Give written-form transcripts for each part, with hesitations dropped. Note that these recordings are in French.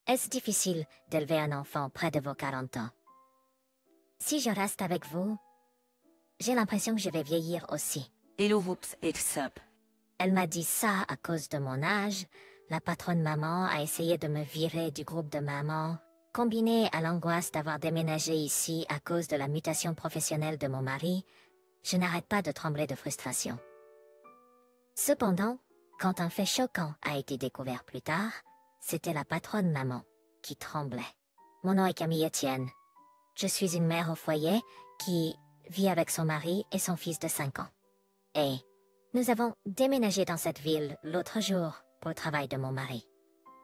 Est-ce difficile d'élever un enfant près de vos 40 ans? Si je reste avec vous, j'ai l'impression que je vais vieillir aussi. Hello whoops et sup. Elle m'a dit ça à cause de mon âge. La patronne maman a essayé de me virer du groupe de maman. Combiné à l'angoisse d'avoir déménagé ici à cause de la mutation professionnelle de mon mari, je n'arrête pas de trembler de frustration. Cependant, quand un fait choquant a été découvert plus tard, c'était la patronne maman qui tremblait. Mon nom est Camille Etienne. Je suis une mère au foyer qui vit avec son mari et son fils de 5 ans. Et nous avons déménagé dans cette ville l'autre jour pour le travail de mon mari.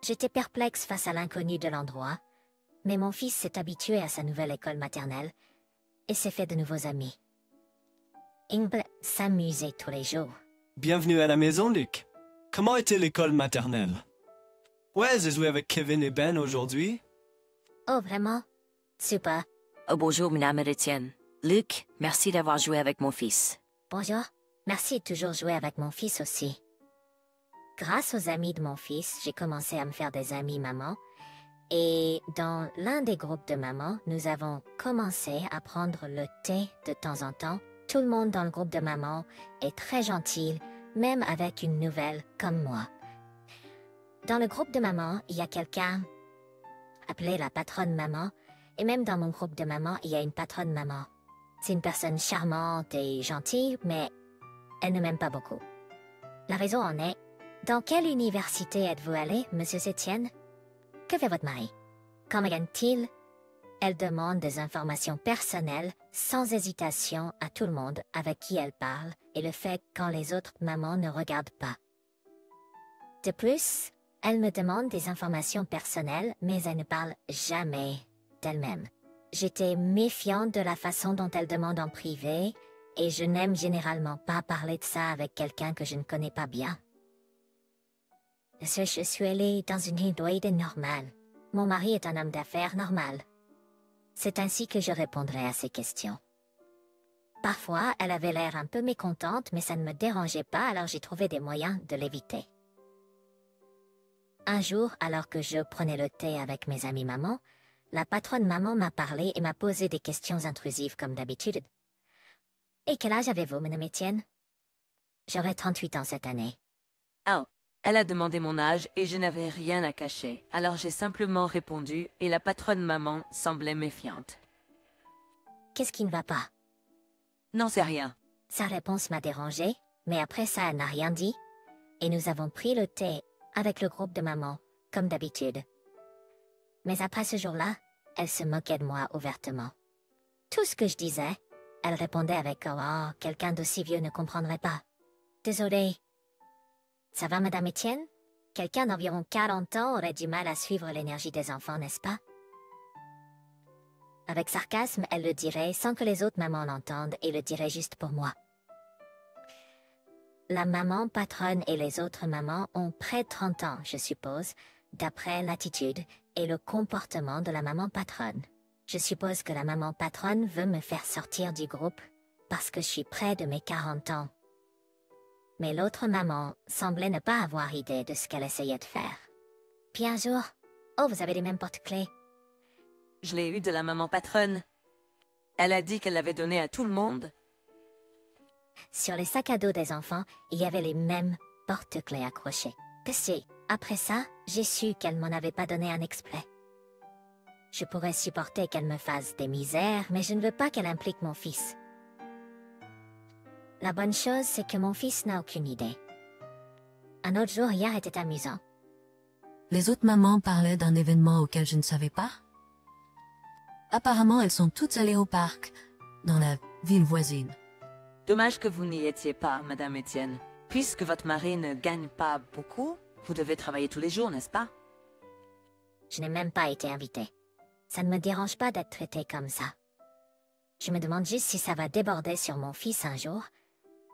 J'étais perplexe face à l'inconnu de l'endroit, mais mon fils s'est habitué à sa nouvelle école maternelle et s'est fait de nouveaux amis. Ingrid s'amusait tous les jours. Bienvenue à la maison, Luc. Comment était l'école maternelle? Ouais, j'ai joué avec Kevin et Ben aujourd'hui. Oh, vraiment? Super. Oh bonjour, madame Etienne. Luc, merci d'avoir joué avec mon fils. Bonjour. Merci de toujours jouer avec mon fils aussi. Grâce aux amis de mon fils, j'ai commencé à me faire des amis maman. Et dans l'un des groupes de maman, nous avons commencé à prendre le thé de temps en temps. Tout le monde dans le groupe de maman est très gentil, même avec une nouvelle comme moi. Dans le groupe de maman, il y a quelqu'un appelé la patronne maman. Et même dans mon groupe de maman, il y a une patronne maman. C'est une personne charmante et gentille, mais elle ne m'aime pas beaucoup. La raison en est, dans quelle université êtes-vous allé, monsieur Etienne? Que fait votre mari? Comment gagne-t-il? Elle demande des informations personnelles, sans hésitation, à tout le monde avec qui elle parle, et le fait quand les autres mamans ne regardent pas. De plus, elle me demande des informations personnelles, mais elle ne parle jamais d'elle-même. J'étais méfiante de la façon dont elle demande en privé, et je n'aime généralement pas parler de ça avec quelqu'un que je ne connais pas bien. Je suis allée dans une hybride normale. Mon mari est un homme d'affaires normal. C'est ainsi que je répondrai à ces questions. Parfois, elle avait l'air un peu mécontente, mais ça ne me dérangeait pas, alors j'ai trouvé des moyens de l'éviter. Un jour, alors que je prenais le thé avec mes amis maman, la patronne maman m'a parlé et m'a posé des questions intrusives comme d'habitude. « Et quel âge avez-vous, madame Etienne? » J'aurai 38 ans cette année. Oh, elle a demandé mon âge et je n'avais rien à cacher. Alors j'ai simplement répondu et la patronne maman semblait méfiante. Qu'est-ce qui ne va pas? Non, c'est rien. Sa réponse m'a dérangée, mais après ça, elle n'a rien dit. Et nous avons pris le thé avec le groupe de maman, comme d'habitude. Mais après ce jour-là, elle se moquait de moi ouvertement. Tout ce que je disais, elle répondait avec « Oh, quelqu'un d'aussi vieux ne comprendrait pas. » Désolée. Ça va, madame Etienne? Quelqu'un d'environ 40 ans aurait du mal à suivre l'énergie des enfants, n'est-ce pas? Avec sarcasme, elle le dirait sans que les autres mamans l'entendent et le dirait juste pour moi. La maman patronne et les autres mamans ont près de 30 ans, je suppose, d'après l'attitude et le comportement de la maman patronne. Je suppose que la maman patronne veut me faire sortir du groupe parce que je suis près de mes 40 ans. Mais l'autre maman semblait ne pas avoir idée de ce qu'elle essayait de faire. Puis un jour, oh, vous avez les mêmes porte-clés. Je l'ai eu de la maman patronne. Elle a dit qu'elle l'avait donné à tout le monde. Sur les sacs à dos des enfants, il y avait les mêmes porte-clés accrochés. Après ça, j'ai su qu'elle m'en avait pas donné un exprès. Je pourrais supporter qu'elle me fasse des misères, mais je ne veux pas qu'elle implique mon fils. La bonne chose, c'est que mon fils n'a aucune idée. Un autre jour hier était amusant. Les autres mamans parlaient d'un événement auquel je ne savais pas. Apparemment, elles sont toutes allées au parc, dans la ville voisine. Dommage que vous n'y étiez pas, madame Etienne. Puisque votre mari ne gagne pas beaucoup, vous devez travailler tous les jours, n'est-ce pas? Je n'ai même pas été invitée. Ça ne me dérange pas d'être traitée comme ça. Je me demande juste si ça va déborder sur mon fils un jour,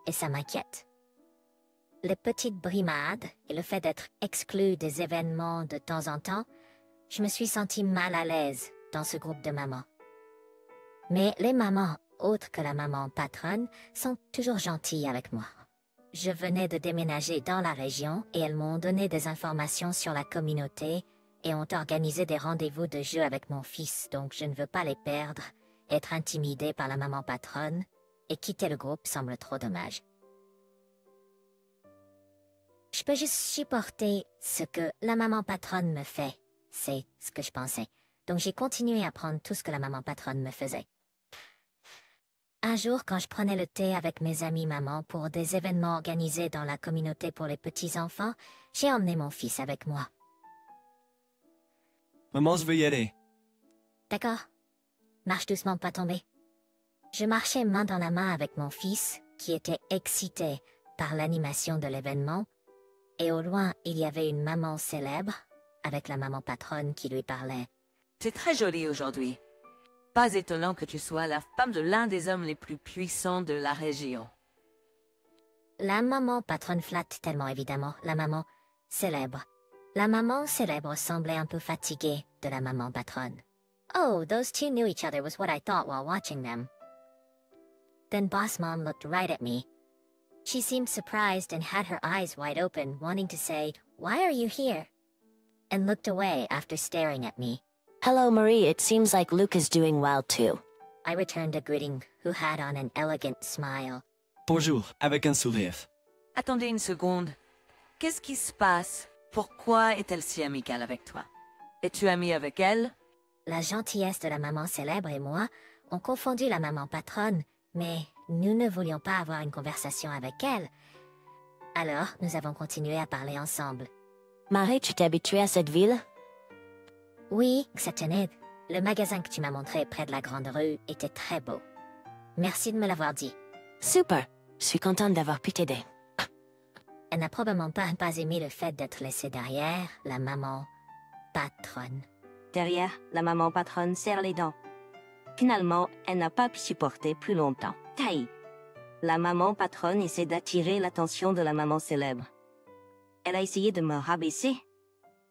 et ça m'inquiète. Les petites brimades et le fait d'être exclue des événements de temps en temps, je me suis sentie mal à l'aise dans ce groupe de mamans. Mais les mamans, autres que la maman patronne, sont toujours gentilles avec moi. Je venais de déménager dans la région et elles m'ont donné des informations sur la communauté et ont organisé des rendez-vous de jeu avec mon fils, donc je ne veux pas les perdre, être intimidée par la maman patronne, et quitter le groupe semble trop dommage. Je peux juste supporter ce que la maman patronne me fait. C'est ce que je pensais. Donc j'ai continué à prendre tout ce que la maman patronne me faisait. Un jour, quand je prenais le thé avec mes amis mamans pour des événements organisés dans la communauté pour les petits-enfants, j'ai emmené mon fils avec moi. Maman, je veux y aller. D'accord. Marche doucement, pas tomber. Je marchais main dans la main avec mon fils, qui était excité par l'animation de l'événement, et au loin, il y avait une maman célèbre, avec la maman patronne qui lui parlait. C'est très joli aujourd'hui. Pas étonnant que tu sois la femme de l'un des hommes les plus puissants de la région. La maman patronne flatte tellement évidemment, la maman célèbre. La maman célèbre semblait un peu fatiguée de la maman patronne. Oh, those two knew each other was what I thought while watching them. Then Boss Mom looked right at me. She seemed surprised and had her eyes wide open, wanting to say, "Why are you here?" and looked away after staring at me. Hello, Marie. It seems like Luke is doing well, too. I returned a greeting, who had on an elegant smile. Bonjour, avec un sourire. Attendez une seconde. Qu'est-ce qui se passe? Pourquoi est-elle si amicale avec toi? Es-tu amie avec elle? La gentillesse de la maman célèbre et moi ont confondu la maman patronne, mais nous ne voulions pas avoir une conversation avec elle. Alors, nous avons continué à parler ensemble. Marie, tu t'es habituée à cette ville? Oui, Xatened, le magasin que tu m'as montré près de la grande rue était très beau. Merci de me l'avoir dit. Super. Je suis contente d'avoir pu t'aider. Elle n'a probablement pas aimé le fait d'être laissée derrière la maman patronne. Derrière, la maman patronne serre les dents. Finalement, elle n'a pas pu supporter plus longtemps. Taï. La maman patronne essaie d'attirer l'attention de la maman célèbre. Elle a essayé de me rabaisser.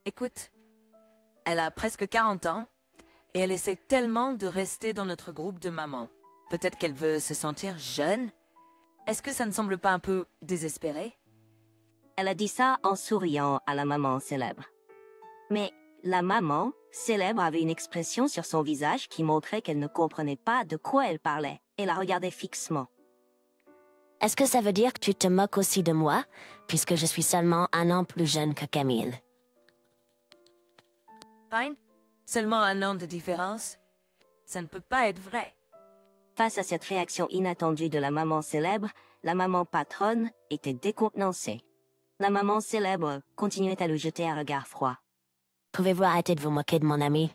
Écoute, elle a presque 40 ans et elle essaie tellement de rester dans notre groupe de mamans. Peut-être qu'elle veut se sentir jeune? Est-ce que ça ne semble pas un peu désespéré? Elle a dit ça en souriant à la maman célèbre. Mais la maman célèbre avait une expression sur son visage qui montrait qu'elle ne comprenait pas de quoi elle parlait et la regardait fixement. Est-ce que ça veut dire que tu te moques aussi de moi, puisque je suis seulement 1 an plus jeune que Camille? Fine. Seulement 1 an de différence? Ça ne peut pas être vrai. Face à cette réaction inattendue de la maman célèbre, la maman patronne était décontenancée. La maman célèbre continuait à lui jeter un regard froid. Pouvez-vous arrêter de vous moquer de mon ami?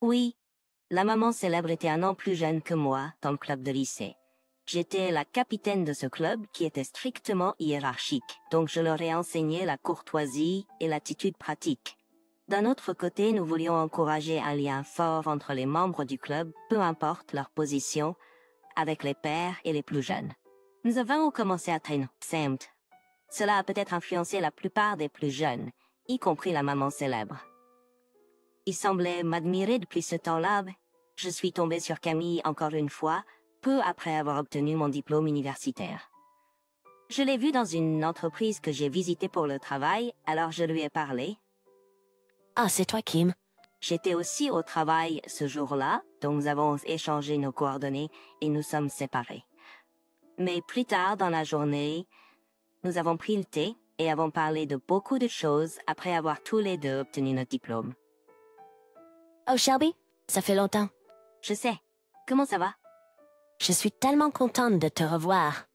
Oui, la maman célèbre était 1 an plus jeune que moi dans le club de lycée. J'étais la capitaine de ce club qui était strictement hiérarchique, donc je leur ai enseigné la courtoisie et l'attitude pratique. D'un autre côté, nous voulions encourager un lien fort entre les membres du club, peu importe leur position, avec les pères et les plus jeunes. Nous avons commencé à traîner ensemble. Cela a peut-être influencé la plupart des plus jeunes, y compris la maman célèbre. Ils semblaient m'admirer depuis ce temps-là. Je suis tombée sur Camille encore une fois, peu après avoir obtenu mon diplôme universitaire. Je l'ai vue dans une entreprise que j'ai visitée pour le travail, alors je lui ai parlé. Ah, c'est toi, Kim. J'étais aussi au travail ce jour-là, donc nous avons échangé nos coordonnées et nous sommes séparés. Mais plus tard dans la journée, nous avons pris le thé et avons parlé de beaucoup de choses après avoir tous les deux obtenu notre diplôme. Oh, Shelby, ça fait longtemps. Je sais. Comment ça va? Je suis tellement contente de te revoir.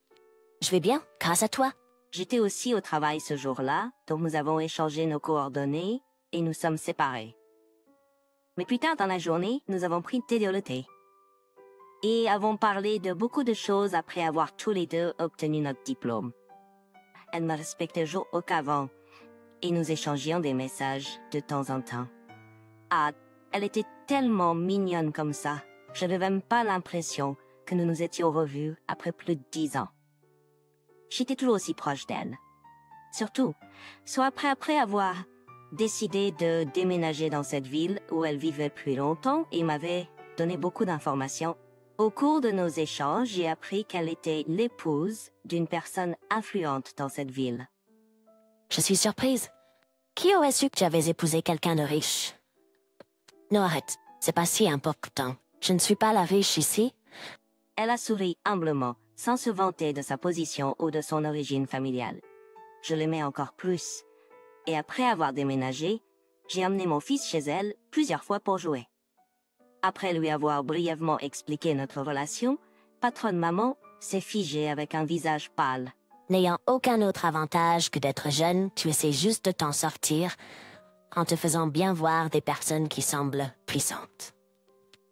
Je vais bien, grâce à toi. J'étais aussi au travail ce jour-là, donc nous avons échangé nos coordonnées et nous sommes séparés. Mais plus tard dans la journée, nous avons pris thé de thé. Et avons parlé de beaucoup de choses après avoir tous les deux obtenu notre diplôme. Elle me respectait jour qu'avant, et nous échangions des messages de temps en temps. Ah, elle était tellement mignonne comme ça. Je n'avais même pas l'impression que nous nous étions revus après plus de 10 ans. J'étais toujours aussi proche d'elle. Surtout, soit après avoir décidé de déménager dans cette ville où elle vivait depuis longtemps et m'avait donné beaucoup d'informations. Au cours de nos échanges, j'ai appris qu'elle était l'épouse d'une personne influente dans cette ville. Je suis surprise. Qui aurait su que tu avais épousé quelqu'un de riche? Non, arrête. C'est pas si important. Je ne suis pas la riche ici. Elle a souri humblement, sans se vanter de sa position ou de son origine familiale. Je l'aimais encore plus. Et après avoir déménagé, j'ai emmené mon fils chez elle plusieurs fois pour jouer. Après lui avoir brièvement expliqué notre relation, patronne maman s'est figée avec un visage pâle. N'ayant aucun autre avantage que d'être jeune, tu essaies juste de t'en sortir en te faisant bien voir des personnes qui semblent puissantes.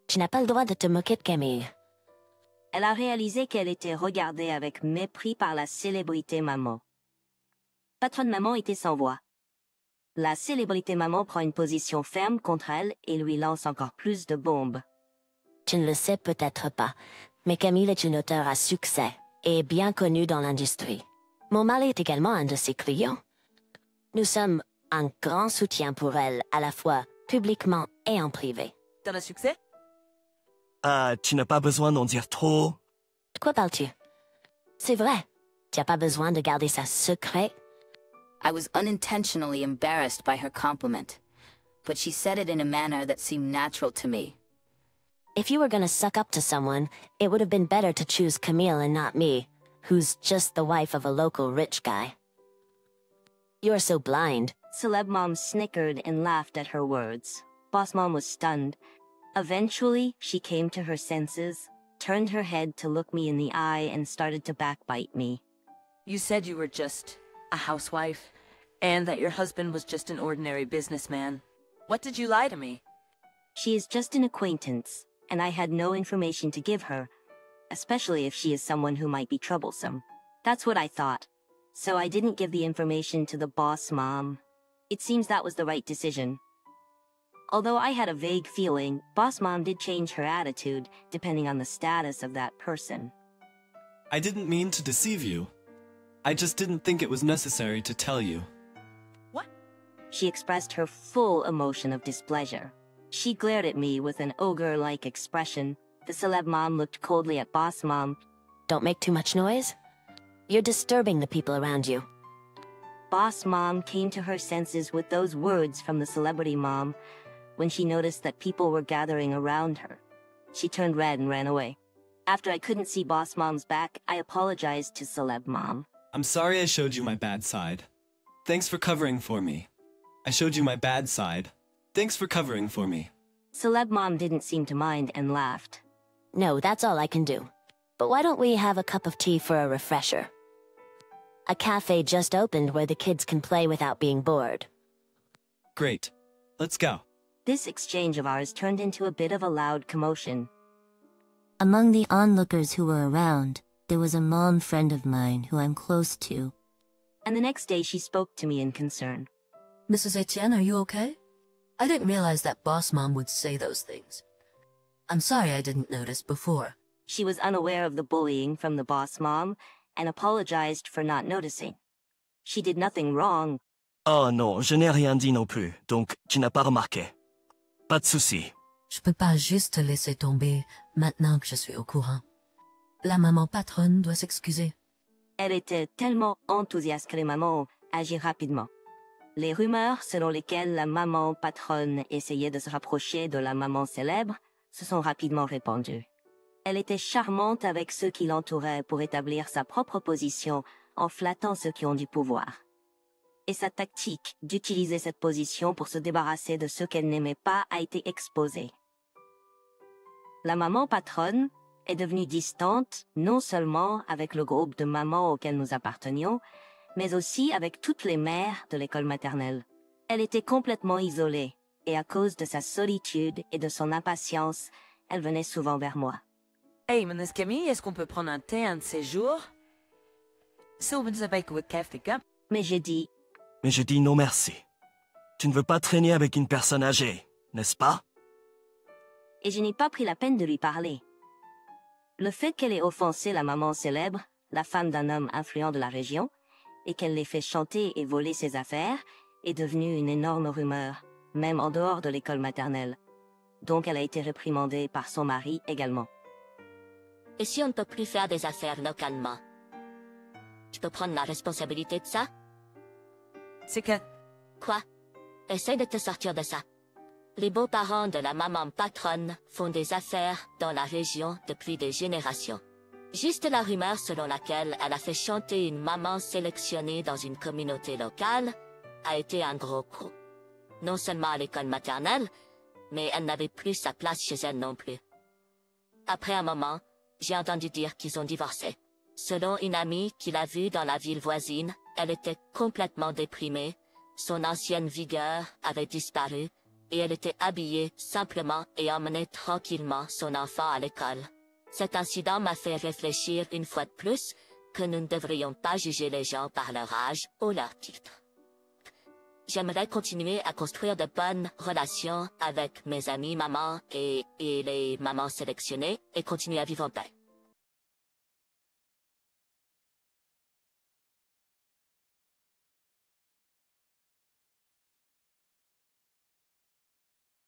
Tu n'as pas le droit de te moquer de Camille. Elle a réalisé qu'elle était regardée avec mépris par la célébrité maman. Patronne maman était sans voix. La célébrité maman prend une position ferme contre elle et lui lance encore plus de bombes. Tu ne le sais peut-être pas, mais Camille est une auteure à succès et bien connue dans l'industrie. Mon mari est également un de ses clients. Nous sommes un grand soutien pour elle, à la fois publiquement et en privé. T'en as succès? Ah, tu n'as pas besoin d'en dire trop. De quoi parles-tu? C'est vrai. Tu n'as pas besoin de garder ça secret. I was unintentionally embarrassed by her compliment, but she said it in a manner that seemed natural to me. If you were gonna suck up to someone, it would have been better to choose Camille and not me, who's just the wife of a local rich guy. You're so blind. Celeb Mom snickered and laughed at her words. Boss Mom was stunned. Eventually, she came to her senses, turned her head to look me in the eye, and started to backbite me. You said you were just a housewife, and that your husband was just an ordinary businessman. What did you lie to me? She is just an acquaintance, and I had no information to give her, especially if she is someone who might be troublesome. That's what I thought. So I didn't give the information to the boss mom. It seems that was the right decision. Although I had a vague feeling, boss mom did change her attitude, depending on the status of that person. I didn't mean to deceive you. I just didn't think it was necessary to tell you. What? She expressed her full emotion of displeasure. She glared at me with an ogre-like expression. The celeb mom looked coldly at boss mom. Don't make too much noise. You're disturbing the people around you. Boss mom came to her senses with those words from the celebrity mom when she noticed that people were gathering around her. She turned red and ran away. After I couldn't see boss mom's back, I apologized to celeb mom. I'm sorry I showed you my bad side. Thanks for covering for me. I showed you my bad side. Thanks for covering for me. Celeb mom didn't seem to mind and laughed. No, that's all I can do. But why don't we have a cup of tea for a refresher? A cafe just opened where the kids can play without being bored. Great. Let's go. This exchange of ours turned into a bit of a loud commotion. Among the onlookers who were around, there was a mom friend of mine who I'm close to. And the next day she spoke to me in concern. Mrs. Etienne, are you okay? I didn't realize that boss mom would say those things. I'm sorry I didn't notice before. She was unaware of the bullying from the boss mom and apologized for not noticing. She did nothing wrong. Oh non, je n'ai rien dit non plus, donc tu n'as pas remarqué. Pas de souci. Je peux pas juste te laisser tomber maintenant que je suis au courant. La maman patronne doit s'excuser. Elle était tellement enthousiaste que les mamans ont agi rapidement. Les rumeurs selon lesquelles la maman patronne essayait de se rapprocher de la maman célèbre se sont rapidement répandues. Elle était charmante avec ceux qui l'entouraient pour établir sa propre position en flattant ceux qui ont du pouvoir. Et sa tactique d'utiliser cette position pour se débarrasser de ceux qu'elle n'aimait pas a été exposée. La maman patronne est devenue distante non seulement avec le groupe de mamans auquel nous appartenions, mais aussi avec toutes les mères de l'école maternelle. Elle était complètement isolée, et à cause de sa solitude et de son impatience, elle venait souvent vers moi. Hey, meneer Camille, est-ce qu'on peut prendre un thé un de ces jours? Zullen we bij een koffie cup? Mais j'ai dit, Mais je dis non merci. Tu ne veux pas traîner avec une personne âgée, n'est-ce pas? et je n'ai pas pris la peine de lui parler. Le fait qu'elle ait offensé la maman célèbre, la femme d'un homme influent de la région, et qu'elle l'ait fait chanter et voler ses affaires, est devenu une énorme rumeur, même en dehors de l'école maternelle. Donc elle a été réprimandée par son mari également. Et si on ne peut plus faire des affaires localement? Tu peux prendre la responsabilité de ça? C'est que Quoi? Essaye de te sortir de ça. Les beaux-parents de la maman patronne font des affaires dans la région depuis des générations. Juste la rumeur selon laquelle elle a fait chanter une maman sélectionnée dans une communauté locale a été un gros coup. Non seulement à l'école maternelle, mais elle n'avait plus sa place chez elle non plus. Après un moment, j'ai entendu dire qu'ils ont divorcé. Selon une amie qui l'a vue dans la ville voisine, elle était complètement déprimée, son ancienne vigueur avait disparu, et elle était habillée simplement et emmenait tranquillement son enfant à l'école. Cet incident m'a fait réfléchir une fois de plus que nous ne devrions pas juger les gens par leur âge ou leur titre. J'aimerais continuer à construire de bonnes relations avec mes amis mamans et les mamans sélectionnées et continuer à vivre en paix.